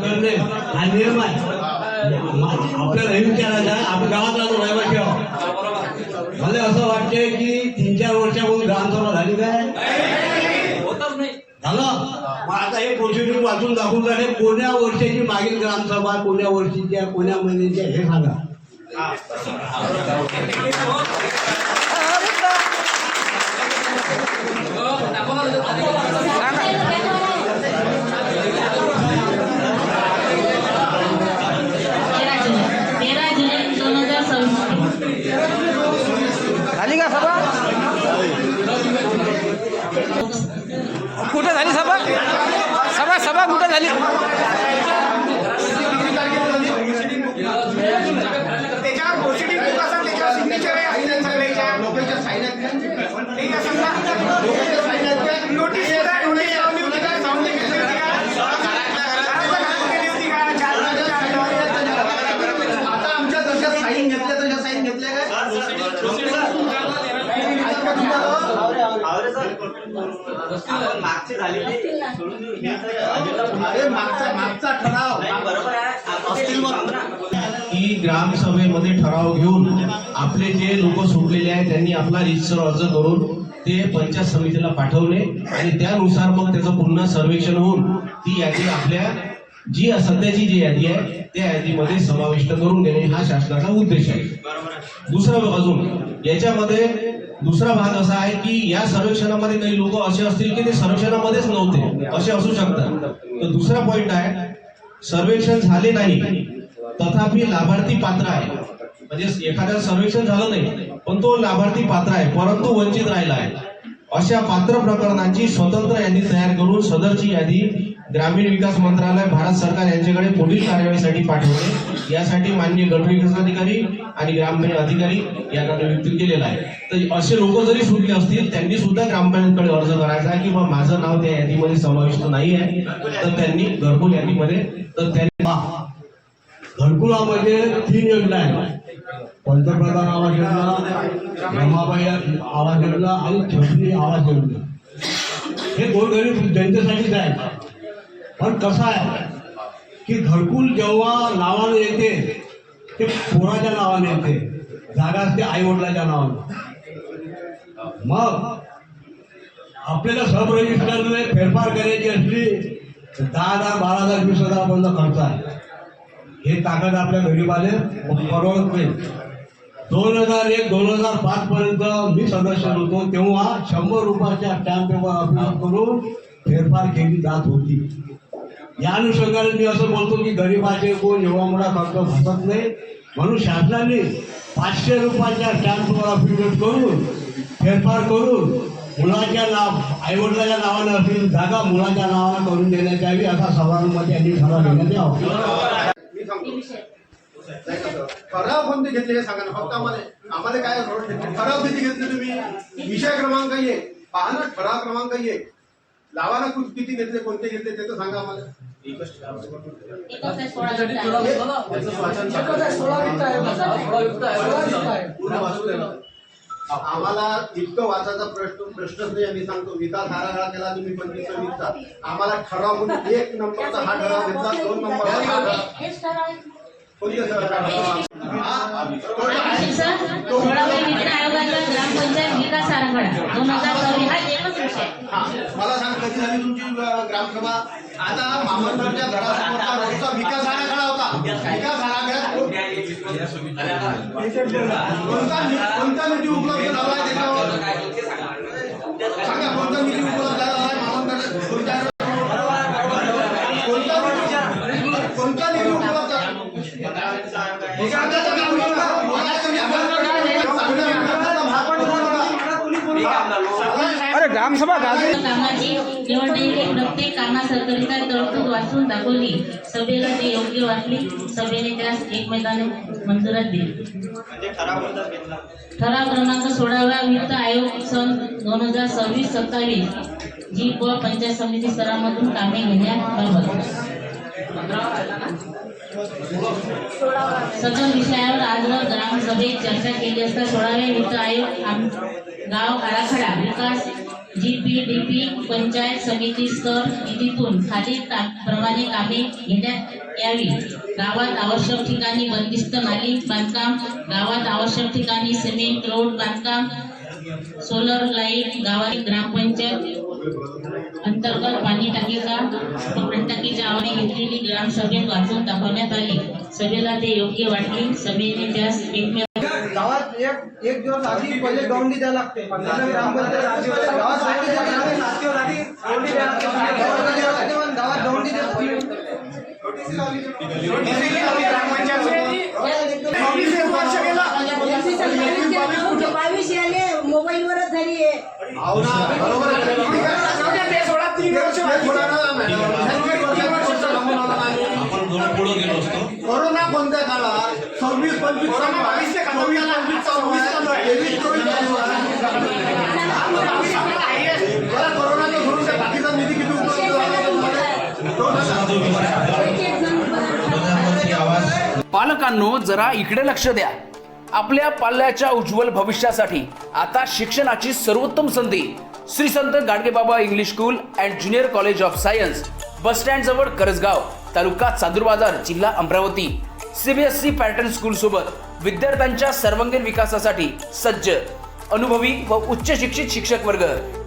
करणे हा नियम आहे. आपल्याला हे विचारायचं आहे, आपण गावातला जो रहिवासी आहोत, मला असं वाटते की 3-4 वर्षापासून ग्रामसभा झाली काय झालं. मग आता हे प्रोसिड्यूर वाचून दाखवून झाले, कोण्या वर्षाची मागील ग्रामसभा, कोण्या वर्षीच्या, कोण्या महिन्याच्या, हे सांगा. झाली का सभा? कुठे झाली सभा? सभा कुठे झाली? त्याच्यावर प्रोसिडिंग बुक असेल, त्याच्यावर सिग्नेचर आहे सगळ्याच्या लोकांच्या साईनात ठीक आहे. समजा नोटीस लावली होती का, साऊंड घेतली होती का, केली होती का, आता आमच्या जशा साईन घेतल्या तशा साईन घेतल्या काय मागचे झाले मागचा ठराव बरोबर आहे की ग्रामसभेमध्ये ठराव घेऊन आपले जे लोक सुटलेले आहेत त्यांनी आपला रितसर अर्ज करून ते पंचायत समितीला पाठवले आणि त्यानुसार मग त्याचं पुन्हा सर्वेक्षण होऊन ती यादी आपल्या जी सध्याची जी यादी आहे त्या यादीमध्ये समाविष्ट करून देणे हा शासनाचा उद्देश आहे. दुसरा अजून याच्यामध्ये दुसरा भाग असा आहे की या सर्वेक्षणामध्ये काही लोक असे असतील की ते सर्वेक्षणामध्येच नव्हते, असे असू शकतात. तर दुसरा पॉइंट आहे, सर्वेक्षण झाले नाही तथापि लाभार्थी पात्र आहे, म्हणजे एखाद्या सर्वेक्षण झालं नाही पण तो लाभार्थी पात्र आहे परंतु वंचित राहिला आहे, अशा पात्र प्रकरणांची स्वतंत्र यादी तयार करून सदरची यादी ग्रामीण विकास मंत्रालय भारत सरकार यांच्याकडे पुढील कार्यवाहीसाठी पाठवणे यासाठी माननीय गट विकास अधिकारी आणि ग्रामपंचायत अधिकारी यांना नियुक्त केलेला आहे. तर असे लोक जरी सुटले असतील त्यांनी सुद्धा ग्रामपंचायतकडे अर्ज करायचा आहे की बा माझं नाव त्या यादीमध्ये समाविष्ट नाही आहे, तर त्यांनी घरकुल यादीमध्ये घरकुलामध्ये 3 योजना आहेत, पंतप्रधान आवास योजना, रमाबाई आवास योजना आणि छत्री आवास योजना. हे गोरगरीब जनतेसाठीच आहे. पण कसं आहे की घरकुल जेव्हा नावाने येते ते पोराच्या नावाने येते, जागा असते आई वडिलाच्या नावाने. मग आपल्याला सब रजिस्टरने फेरफार करायची असली तर 10,000, 12,000, 20,000 पर्यंत खर्च आहे. हे ताकद आपल्या गरीबाने परवडत नाही. 2001-2005 पर्यंत मी सदस्य होतो तेव्हा 100 रुपयाच्या स्टॅम्प पेपर अपलोड करून फेरफार केली जात होती. या अनुषंगाने मी असं बोलतो की गरीबाचे कोण एवढा मोठा खर्च भासत नाही, म्हणून शासनाने 500 रुपयाच्या स्टॅम्प पेपर अपलोड करून फेरफार करून मुलाच्या आईवडिलाच्या नावानं असतील जागा मुलाच्या नावानं करून देण्यात यावी असा सभागृहामध्ये यांनी ठराव घेण्यात यावा. ठराव कोणते घेतले हे सांगा ना फक्त आम्हाला काय ठराव किती घेतले तुम्ही, विषय क्रमांक 1 पहा ना, ठराव क्रमांक 1 लावा ना, किती घेतले, कोणते घेतले ते तर सांगा आम्हाला. आम्हाला इतकं वाचायचा प्रश्नच नाही. आम्ही सांगतो विकास आराखडा केला तुम्ही 25-26चा, आम्हाला ठराव म्हणून 1 नंबरचा हा ठराव घेतला, 2 नंबरचा ग्रामपंचायत विकास आराखडा 2024 हा एकच विषय. मला सांग कधी झाली तुमची ग्रामसभा? आता मामलदाराच्या घरासमोरचा रोडचा विकास आराखडा होता. विकास आराखड्यात कोणता निधी उपलब्ध झाला आहे त्याच्यावर सांगा. कोणता निधी उपलब्ध झाला आहे मामलदाराच्या कोणता निधी उपलब्ध अरे ग्रामसभा कामाची निवडणुकीत प्रत्येक कामाकरिता तरतूद वाचून दाखवली. सभेला ते योग्य वाटली. सभेने त्यास एकमेकाने मंजुरात दिली. ठराव क्रमांक 16 वित्त आयोग सन 2026-27 जी पंचायत समिती स्तरामधून कामे घेण्याबाबत सदर विषयावर आज ग्रामसभेत चर्चा केली असता 16व्या वित्त आयोग गाव आराखडा विकास GPDP पंचायत समिती स्तर निधीतून खालील प्रमाणे कामे घेण्यात यावी. गावात आवश्यक ठिकाणी बंदिस्त नाली बांधकाम, गावात आवश्यक ठिकाणी सिमेंट रोड बांधकाम, सोलर लाईट, गावात ग्रामपंचायत अंतर्गत पाणी टाकीचा पाणीटाकीच्या आवडी घेतलेली ग्रामसभेत वाचून दाखवण्यात आली. सभेला ते योग्य वाटले. सभेने त्यास एकमेव गावात एक दिवस आधी पहिले गौंडी द्यायला लागते. गावात गौंडी मोबाईल वरच झाली आहे. आपण पुढे गेलो असतो. कोरोना कोणत्या काळात 26-25 कोरोनाचा सोडून बाकीचा निधी किती प्रधानमंत्री आवास पालकांनो, जरा इकडे लक्ष द्या. आपल्या पाल्याच्या उज्ज्वल भविष्यासाठी आता शिक्षणाची सर्वोत्तम संधी Shri Sant Gadgebaba English school and junior college of science, bus stand जवळ करसगाव, तालुका चांदूरबाजार, जिल्हा अमरावती. CBSE पॅटर्न स्कूल सोबत विद्यार्थ्यांच्या सर्वांगीण विकासासाठी सज्ज, अनुभवी व उच्च शिक्षित शिक्षक वर्ग,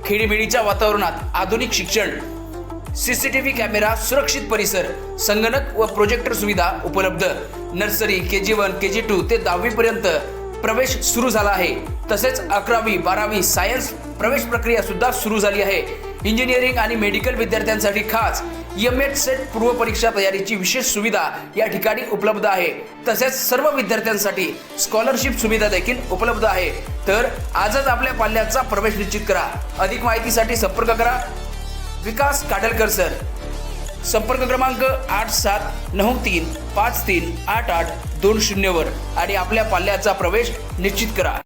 खेडीमेडीच्या वातावरणात आधुनिक शिक्षण, CCTV कॅमेरा, सुरक्षित परिसर, संगणक व प्रोजेक्टर सुविधा उपलब्ध. नर्सरी, KG1, KG2 ते 10वी पर्यंत प्रवेश सुरू झाला आहे. तसेच 11वी, 12वी सायन्स प्रवेश प्रक्रिया सुद्धा सुरू झाली आहे. इंजिनिअरिंग आणि मेडिकल विद्यार्थ्यांसाठी खास EMH सेट पूर्व परीक्षा तयारीची विशेष सुविधा या ठिकाणी उपलब्ध आहे. तसेच सर्व विद्यार्थ्यांसाठी स्कॉलरशिप सुविधा देखील उपलब्ध आहे. तर आजच आपल्या पाल्याचा प्रवेश निश्चित करा. अधिक माहितीसाठी संपर्क करा विकास काडलकर सर. संपर्क क्रमांक 8793538820 वर आणि आपल्या पाल्याचा प्रवेश निश्चित करा.